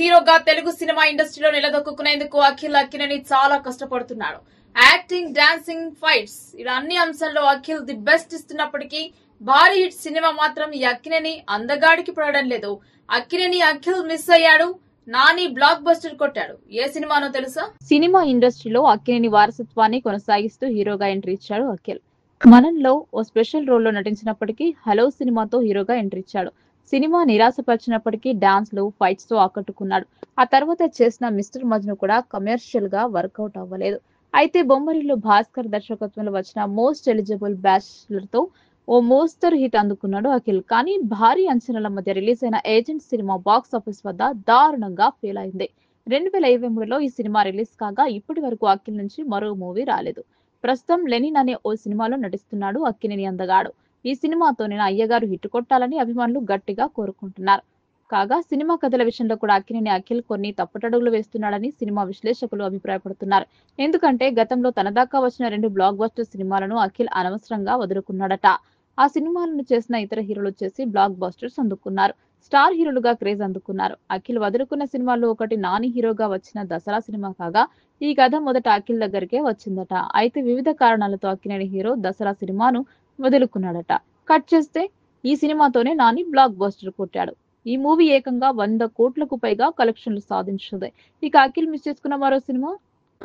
హీరోగా తెలుగు సినిమా ఇండస్ట్రీలో నిలదొక్కునేందుకు అఖిల్ అక్కినేని చాలా కష్టపడుతున్నాడు. యాక్టింగ్, డాన్సింగ్, ఫైట్స్ ఇలా అన్ని అంశాల్లో అఖిల్ ది బెస్ట్ ఇస్తున్నప్పటికీ భారీ హిట్ సినిమా మాత్రం ఈ అక్కినేని అందగాడికి పడడం లేదు. అఖిల్ మిస్ అయ్యాడు. నాని బ్లాక్ బస్టర్ కొట్టాడు. ఏ సినిమానో తెలుసా? సినిమా ఇండస్ట్రీలో అక్కినేని వారసత్వాన్ని కొనసాగిస్తూ హీరోగా ఎంట్రీ ఇచ్చాడు అఖిల్. మనంలో ఓ స్పెషల్ రోల్లో నటించినప్పటికీ హలో సినిమాతో హీరోగా ఎంట్రీ ఇచ్చాడు. సినిమా నిరాశపరిచినప్పటికీ డాన్స్ లో ఫైట్స్ తో ఆకట్టుకున్నాడు. ఆ తర్వాత చేసిన మిస్టర్ మజ్ను కూడా కమర్షియల్ గా వర్కౌట్ అవ్వలేదు. అయితే బొమ్మరిలో భాస్కర్ దర్శకత్వంలో వచ్చిన మోస్ట్ ఎలిజిబుల్ బ్యాచ్లర్ తో ఓ మోస్తరు హిట్ అందుకున్నాడు అఖిల్. కానీ భారీ అంచనాల మధ్య రిలీజ్ అయిన ఏజెంట్ సినిమా బాక్స్ ఆఫీస్ వద్ద దారుణంగా ఫెయిల్ అయింది. 2023లో ఈ సినిమా రిలీజ్ కాగా ఇప్పటి వరకు అఖిల్ నుంచి మరో మూవీ రాలేదు. ప్రస్తుతం లెనిన్ అనే ఓ సినిమాలో నటిస్తున్నాడు అక్కినేని అందగాడు. ఈ సినిమాతోనే అయ్యగారు హిట్ కొట్టాలని అభిమానులు గట్టిగా కోరుకుంటున్నారు. కాగా సినిమా కథల విషయంలో కూడా అక్కినేని అఖిల్ కొన్ని తప్పుటడుగులు వేస్తున్నాడని సినిమా విశ్లేషకులు అభిప్రాయపడుతున్నారు. ఎందుకంటే గతంలో తన దాకా వచ్చిన 2 బ్లాక్ బస్టర్ సినిమాలను అఖిల్ అనవసరంగా వదులుకున్నాడట. ఆ సినిమాలను చేసిన ఇతర హీరోలు చేసి బ్లాక్ బస్టర్స్ అందుకున్నారు. స్టార్ హీరోలుగా క్రేజ్ అందుకున్నారు. అఖిల్ వదులుకున్న సినిమాల్లో ఒకటి నాని హీరోగా వచ్చిన దసరా సినిమా కాగా ఈ కథ మొదట అఖిల్ దగ్గరికే వచ్చిందట. అయితే వివిధ కారణాలతో అక్కినేని హీరో దసరా సినిమాను వదులుకున్నాడట. కట్ చేస్తే ఈ సినిమాతోనే నాని బ్లాక్ బస్టర్ కొట్టాడు. ఈ మూవీ ఏకంగా 100 కోట్లకు పైగా కలెక్షన్లు సాధించింది. ఇక అఖిల్ మిస్ చేసుకున్న మరో సినిమా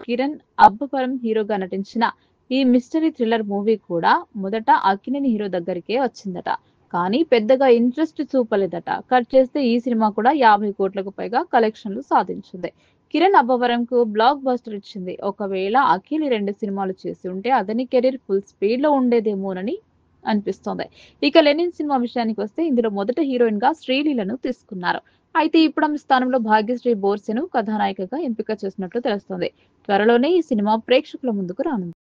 కిరణ్ అబ్బవరం హీరోగా నటించిన ఈ మిస్టరీ థ్రిల్లర్ మూవీ కూడా మొదట అక్కినేని హీరో దగ్గరికే వచ్చిందట. కానీ పెద్దగా ఇంట్రెస్ట్ చూపలేదట. కట్ చేస్తే ఈ సినిమా కూడా 50 కోట్లకు పైగా కలెక్షన్లు సాధించింది. కిరణ్ అబ్బవరంకు బ్లాక్ బస్టర్ ఇచ్చింది. ఒకవేళ అఖిల్ ఈ 2 సినిమాలు చేసి ఉంటే అతని కెరీర్ ఫుల్ స్పీడ్ లో ఉండేదేమోనని అనిపిస్తోంది. ఇక లెనిన్ సినిమా విషయానికి వస్తే ఇందులో మొదట హీరోయిన్ గా శ్రీలీలను తీసుకున్నారు. అయితే ఇప్పుడు ఆమె స్థానంలో భాగ్యశ్రీ బోర్సెను కథానాయికగా ఎంపిక చేసినట్లు తెలుస్తోంది. త్వరలోనే ఈ సినిమా ప్రేక్షకుల ముందుకు రానుంది.